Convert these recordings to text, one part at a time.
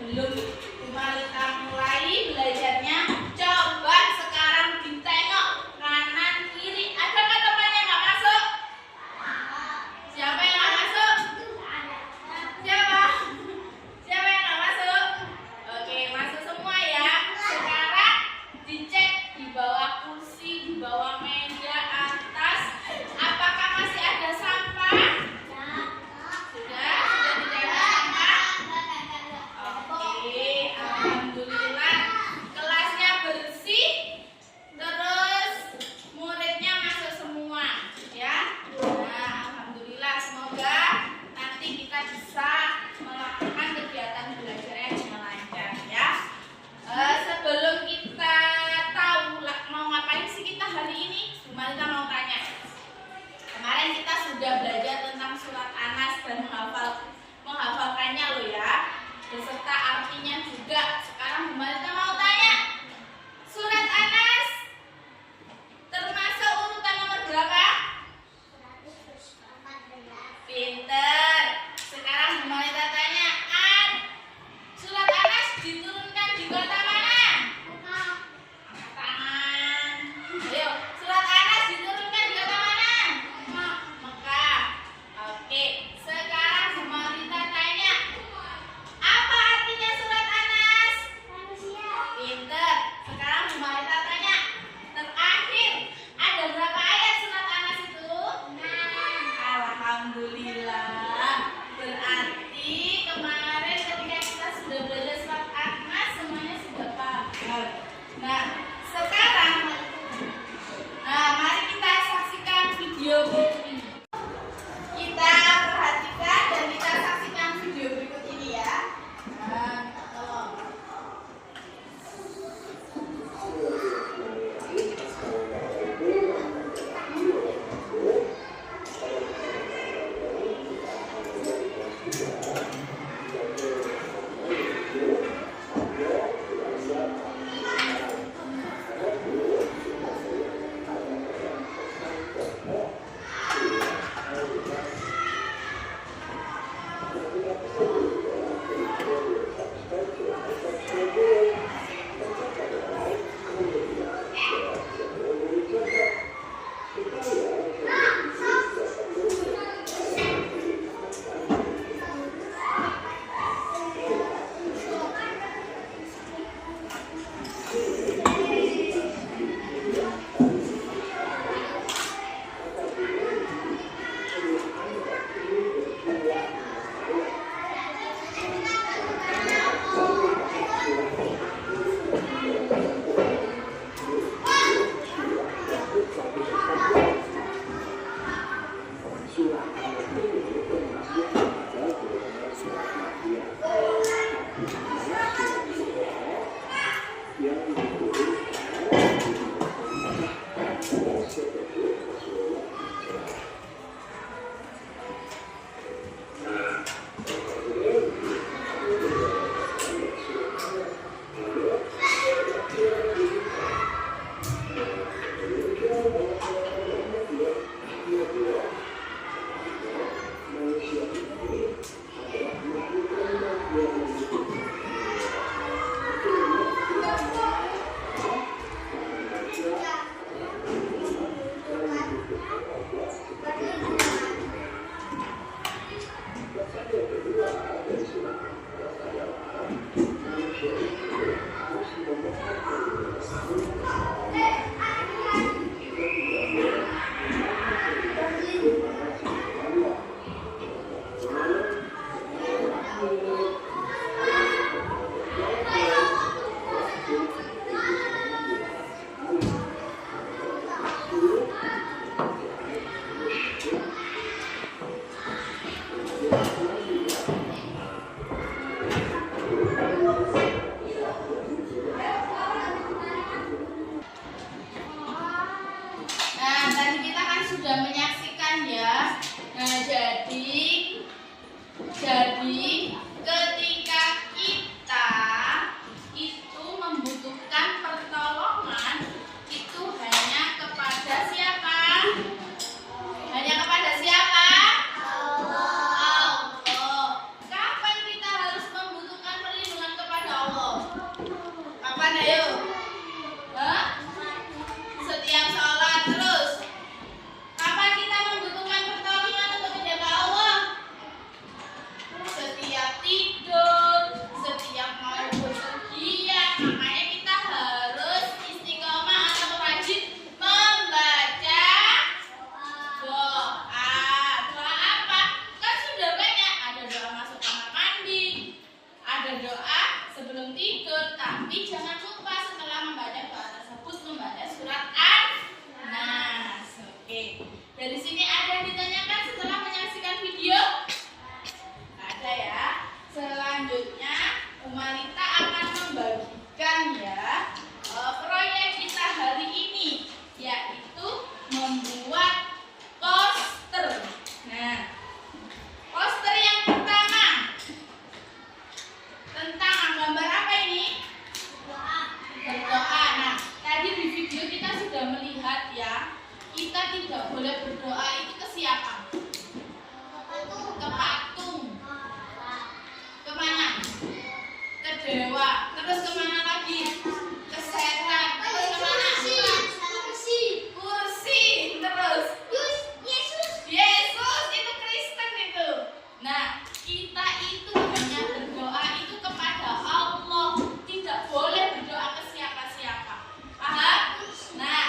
Sebelum kita mulai belajarnya, coba sekarang ditengok kanan kiri. Adakah temannya nggak masuk? Siapa yang nggak masuk? Siapa? Siapa yang nggak masuk? Oke, masuk semua ya. Sekarang dicek di bawah kursi, di bawah meja atas. Apakah masih ada sampah? Sudah tidak ada sampah? Oke, alhamdulillah kelasnya bersih. Terus muridnya masuk semua ya. Nah, alhamdulillah, semoga nanti kita bisa melakukan kegiatan belajarnya dengan lancar ya. Sebelum kita tahu mau ngapain sih kita hari ini, Humanita mau tanya. Kemarin kita sudah belajar tentang surat Anas dan menghafalkannya loh ya, beserta artinya juga. Sekarang Humanita mau tanya, surat Anas termasuk urutan nomor berapa? Pinter. Sekarang Humanita tanya, surat Anas diturunkan di kota mana? Angkat tangan. Ayo, surat Anas diturunkan di kota mana? Mekah. Oke, sekarang Humanita tanya, apa artinya surat Anas? Manusia. Pinter. Sekarang Humanita tanya, terakhir ada berapa ayat surat Anas itu? 6. Alhamdulillah. Berarti kemarin ketika kita sudah belajar surat Anas semuanya sudah paham. Nah, sekarang mari kita saksikan video berikut ini. Kita perhatikan dan kita saksikan video berikut ini ya. Nah, kita tolong. Ayo. Hah? Setiap sholat. Terus kapan kita membutuhkan pertolongan untuk menjaga Allah? Setiap tidur, setiap mau berpergian. Makanya kita harus istiqomah atau rajin membaca doa. Doa apa? Kan sudah banyak. Ada doa masuk kamar mandi, ada doa sebelum tidur. Tapi jangan lupa setelah membaca doa tersebut membaca surat An-Nas. Oke. Dari sini ada yang ditanyakan setelah menyaksikan video? Ada ya. Selanjutnya Umalita akan membagikan ya proyek kita hari ini, yaitu membuat poster. Nah, poster yang pertama tentang gambar apa ini? Berdoa. Nah, tadi di video kita sudah melihat ya, kita tidak boleh berdoa itu ke siapa? Ke patung. Kemana? Ke dewa. Terus kemana lagi? Ke setan. Terus kemana? Kursi. Terus Yesus itu Kristen itu. Nah, kita itu hanya berdoa itu kepada Allah, tidak boleh berdoa ke siapa-siapa. Paham? Nah,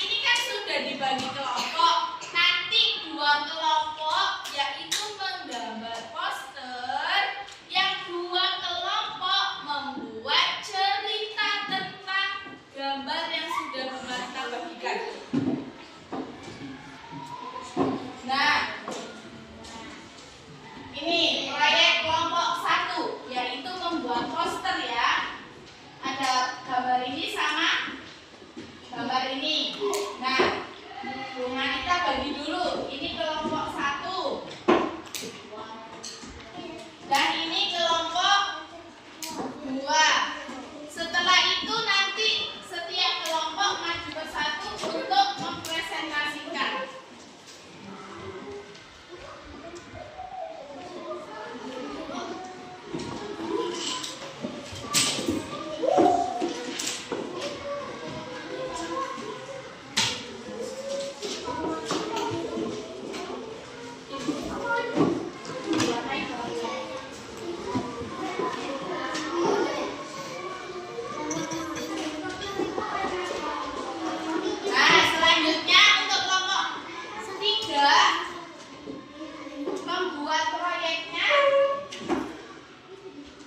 ini kan sudah dibagi kelompok. Nanti 2 kelompok yaitu menggambar poster, yang 2 kelompok membuat cerita tentang gambar yang sudah kita bagikan. Nah, ini proyek kelompok 1 yaitu membuat poster ya. Ada gambar ini sama gambar ini. Nah, kita bagi dulu. Ini kelompok 1 dan ini kelompok 2. Setelah itu nanti setiap kelompok maju bersatu untuk mempresentasikan. Nah, selanjutnya untuk kelompok 3 membuat proyeknya.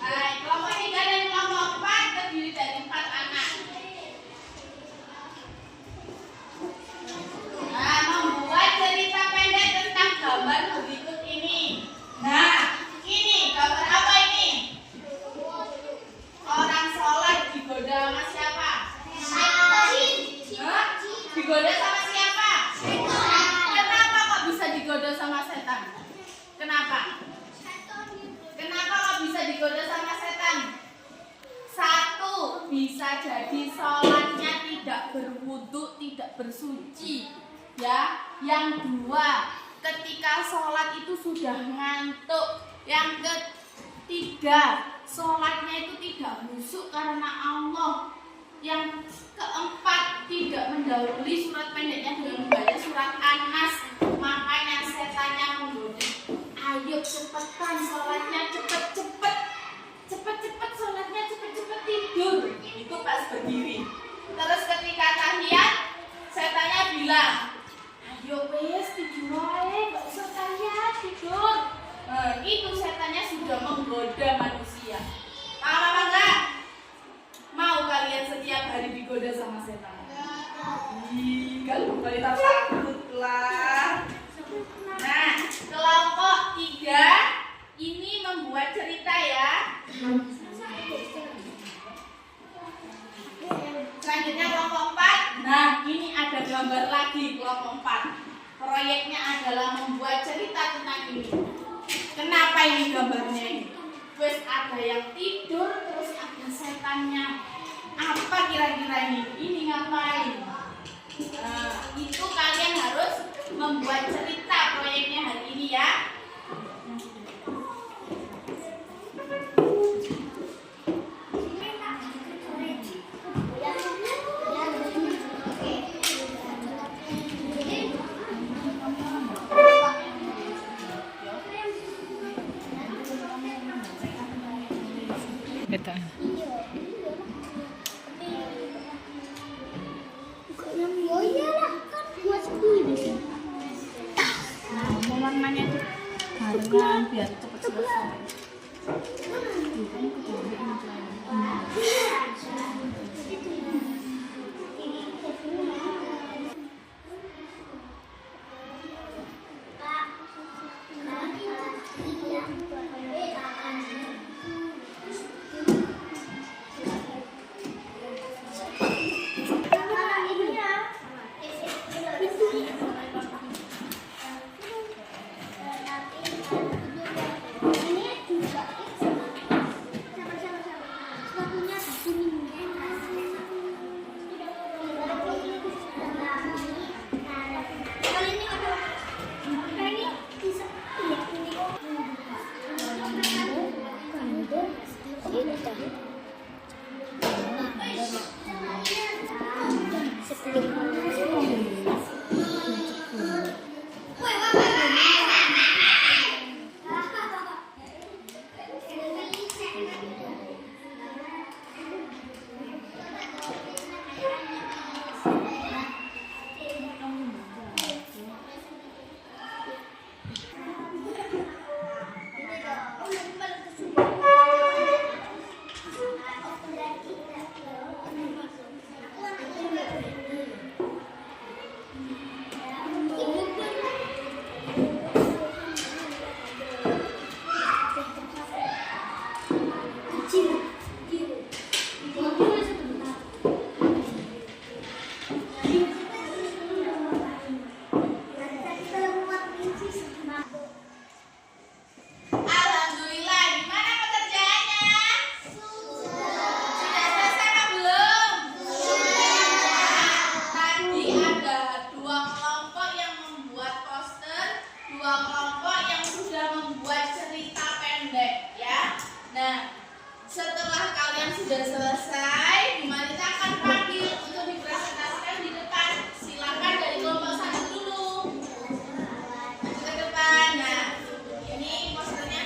Nah, kelompok 3 dan kelompok 4 terdiri dari 4 anak. Nah, membuat cerita pendek tentang gambar berikut ini. Nah, ini gambar apa ini? Orang sholat digoda sama siapa? Hah? Digoda sama siapa? Kenapa kok bisa digoda sama setan? Kenapa? Kenapa kok bisa digoda sama setan? 1, bisa jadi sholatnya tidak berwudu, tidak bersuci. Ya, yang 2, ketika sholat itu sudah ngantuk. Yang ketiga, sholatnya itu tidak khusyuk karena Allah. Yang keempat, tidak mendahului surat pendeknya dengan membaca surat An-Nas. Makanya setannya menggoda. Ayo cepetan sholatnya, cepet-cepet sholatnya, cepet-cepet tidur. Itu pas berdiri. Terus ketika tahiyat, setannya bilang, ayo wes tidur aja, gak usah tahiyat, tidur. Nah, itu setannya sudah menggoda manusia. Paham apa enggak? Mau kalian setiap hari digoda sama setan? Kalau kalian takut lah. Nah, kelompok 3 ini membuat cerita ya. Selanjutnya kelompok 4. Nah, ini ada gambar lagi kelompok 4. Proyeknya adalah membuat cerita tentang ini. Kenapa ini gambarnya ini? Wes ada yang tidur, terus ada setannya. Apa kira-kira ini? Ini ngapain? Nah, itu kalian harus membuat cerita proyeknya hari ini ya. Betul. Oh iyalah kan buat sendiri kan. Mau warnanya itu barengan biar cepat selesai. Alhamdulillah, gimana pekerjaannya? Sudah selesai apa belum? Tadi ada 2 kelompok yang membuat poster, 2 kelompok yang sudah membuat cerita pendek, ya. Nah, setelah kalian sudah selesai, Dimanita akan panggil untuk dipresentasikan di depan. Silakan dari kelompok 1 dulu. Maju ke depan. Nah, ini posternya.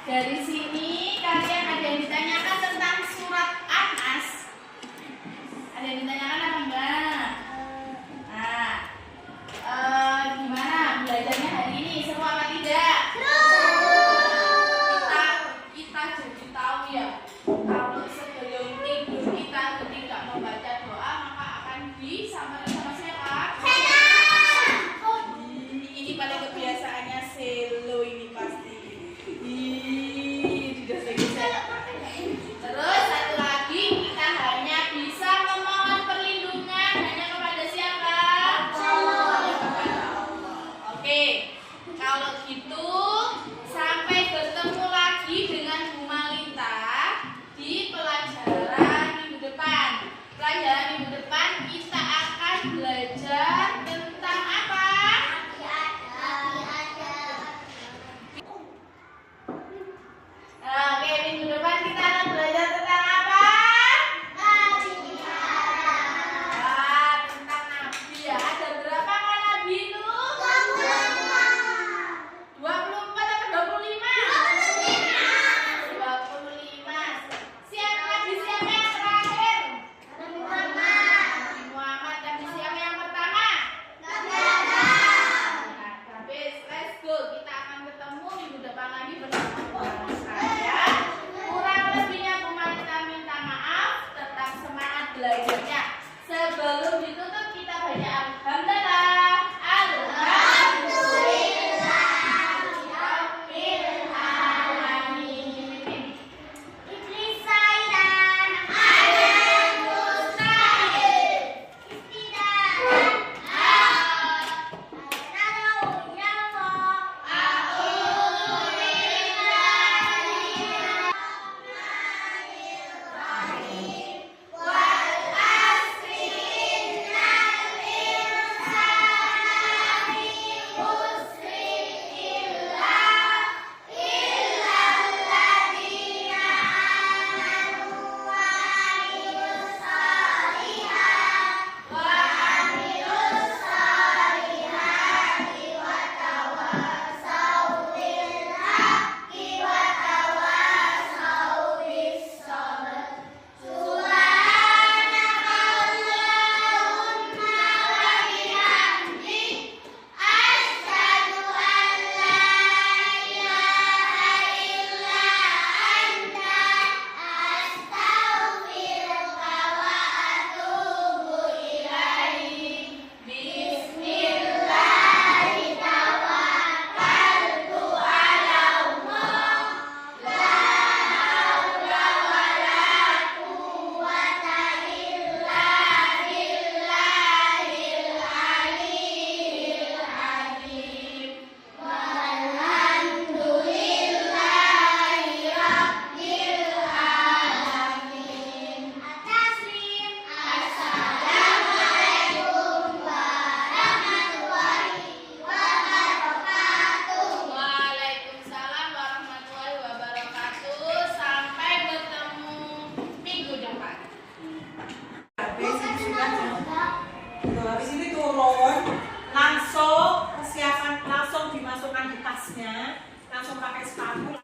Dari sini kalian ada yang ditanyakan tentang surat An-Nas. Ada yang ditanyakan apa enggak? Nah, gimana belajarnya hari ini? Seru apa tidak? Kita jadi tahu ya. Kalau sebelum tidur kita tidak membaca doa, maka akan disamperin sama siapa? Ini pada kebiasaannya selo ini pasti. Terus satu lagi, kita hanya bisa memohon perlindungan hanya kepada siapa? Hanya kepada Allah. Oke, kalau gitu sampai bertemu lagi dengan Bu Malita di pelajaran minggu depan. Pelajaran minggu depan kita akan belajar tentang apa? Nah, oke, minggu depan kita akan belajar tentang apa? Tentang Nabi ya. Ada berapa kan Nabi itu? 24 atau 25? 25. Siapa Nabi siapa yang terakhir? Nabi Muhammad. Nabi siapa yang pertama? Nah, habis, let's go. Kita akan ketemu minggu depan lagi bersama Bu Malita ya. Kurang lebihnya Bu Malita minta maaf. Tetap semangat belajarnya. Sebelum ditutup kita baca alhamdulillah. Rabbil alamin. Iblis sayang ada mustahil. Istidaran Waalaikumsalam warahmatullahi wabarakatuh. Sampai bertemu minggu depan. Habis ini turun, langsung persiapan, langsung dimasukkan di tasnya, langsung pakai sepatu.